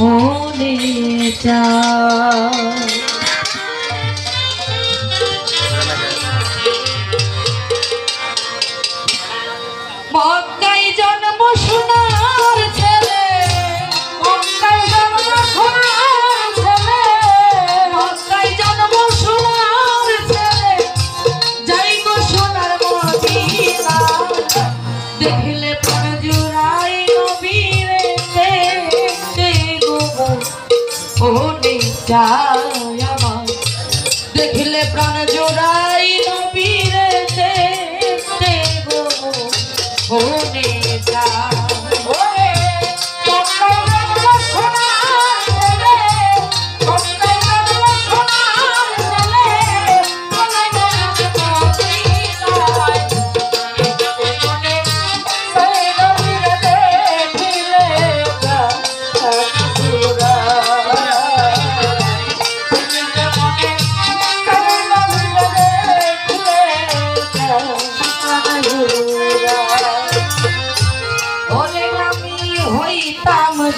মনে চায়। মক্কায় জন্ম সোনার ছেলে, মক্কায় জন্ম সোনার ছেলে, মক্কায় জন্ম সোনার ছেলে, যাই গো সোনার মদিনা, দেখলে প্রাণ জুড়াই নবীরে দেখতে গো মনে চায় আমার, দেখলে প্রাণ জুড়াই নবীরে দেখতে গো মনে চায়।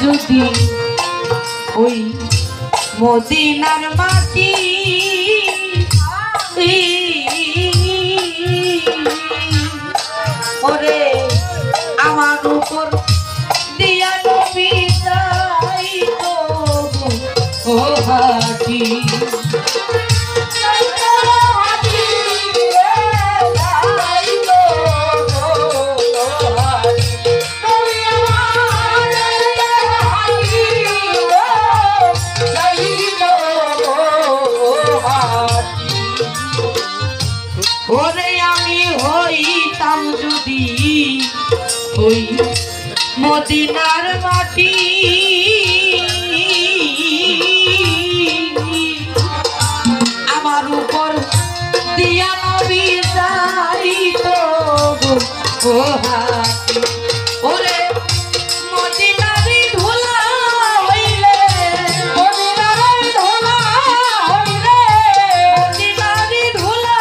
যদি ওই মদিনার মাটি, ওরে আমার উপর দিয়া নবী যাইতো ও হাটি, ওরে আমি হইতাম যদি ওই মদিনার মাটি, আমার উপর দিয়া নবী যাইতো ও হাটি, ওরে মদিনারি ধুলা হইলে, মদিনারি ধুলা হইলে, মদিনারি ধুলা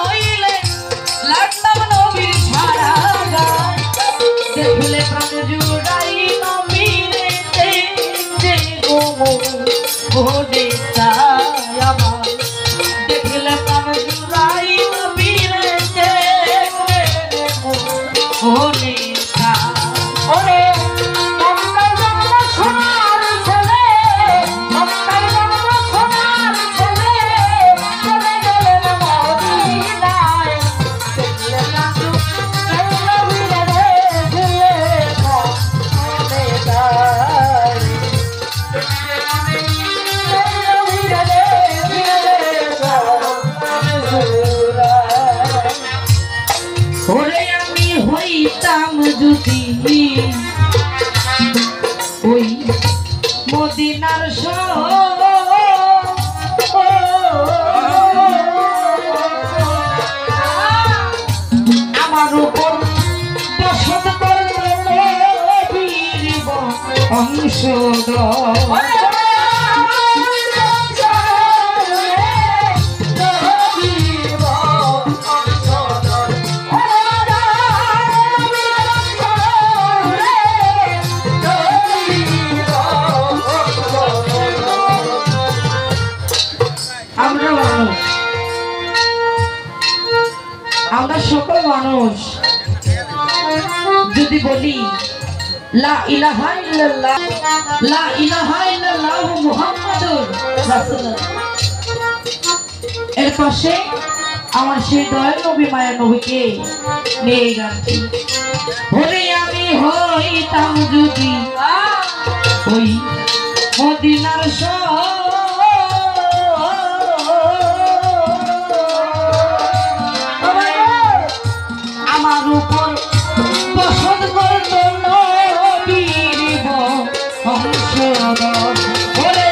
হইলে লাগতাম নবীর সারা গান, দেখলে প্রাণ জুড়াই নবীরে দেখতে গো মনে চায় আমার, দেখলে প্রাণ জুড়াই নবীরে দেখতে গো মনে চায়। ওরে মক্কায় জন্ম সোনার ছেলে, মক্কায় জন্ম সোনার ছেলে, চলে গেলেন মদিনায়, দেখলে প্রাণ জুড়াই নবীরে দেখলে মনে চায়, নবীরে দেখলে ওরে আমি হইতাম যদি ওই মদিনার আমার উপর পছন্দ করলে অংশধর, আমরা সকল মানুষ যদি বলি লা ইলাহা ইল্লাল্লাহ, লা ইলাহা ইল্লাল্লাহ মুহাম্মাদুর রাসূলুল্লাহ, এর পাশে আমার সেই দয়াল নবী মায়ের নবীকে নিয়ে গানটি, ওরে আমি হইতাম যদি ওই মদিনার আমার উপর পছন্দ করত নবীর বংশধর, ওরে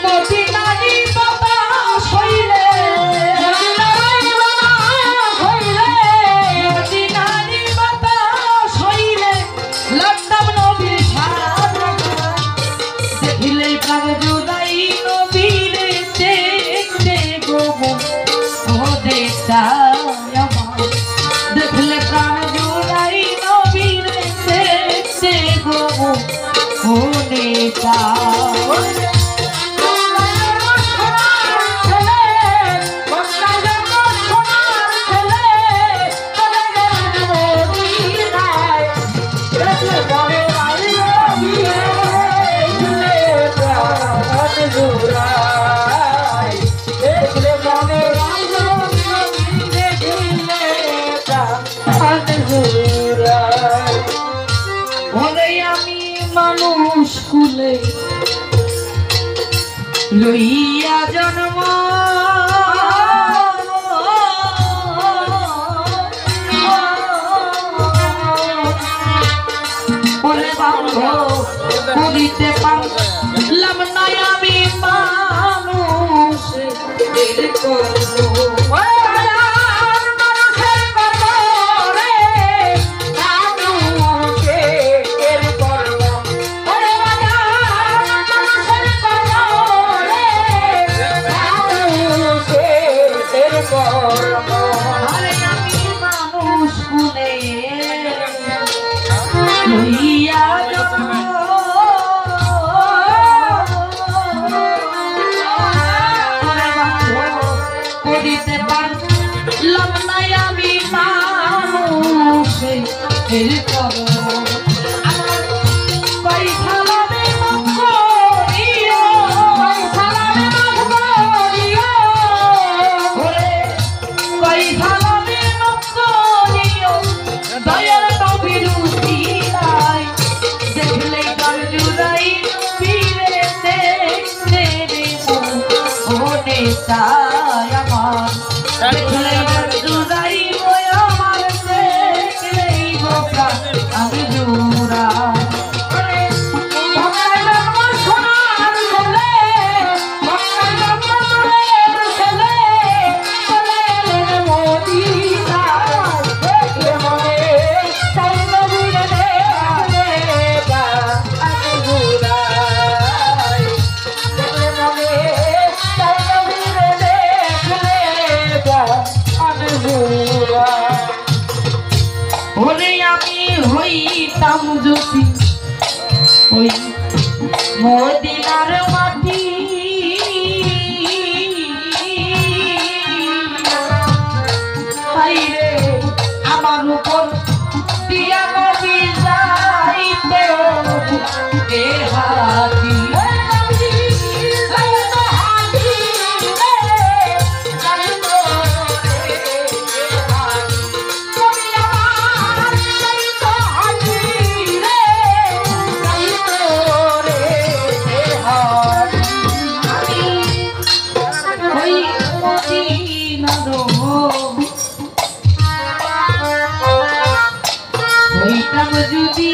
মদিনারি বাতাস হইলে, মদিনারি বাতাস হইলে লাগতাম নবীর সারা গান, দেখিলে প্রাণ জুড়াই নবীর দেখতে গো মনে চায় আমার, দেখলে প্রাণ জুড়াই নবীর দেখতে গো মনে নেতা মানুষ কুলে লইয়া জন্ম ওরে বাবা করিতে পারলাম না আমি মানুষ এর কর্ম করিতে পারলাম না আমি মানুষ এর কর্ম তাই আমার জুড়াই আমার দেখলেই বোকা আমি জুড়া ওরে আমি হইতাম যদি ওই মদিনার মাটি রে আমার উপর দিয়া নবী যাইতে এ হাতি হইতাম যদি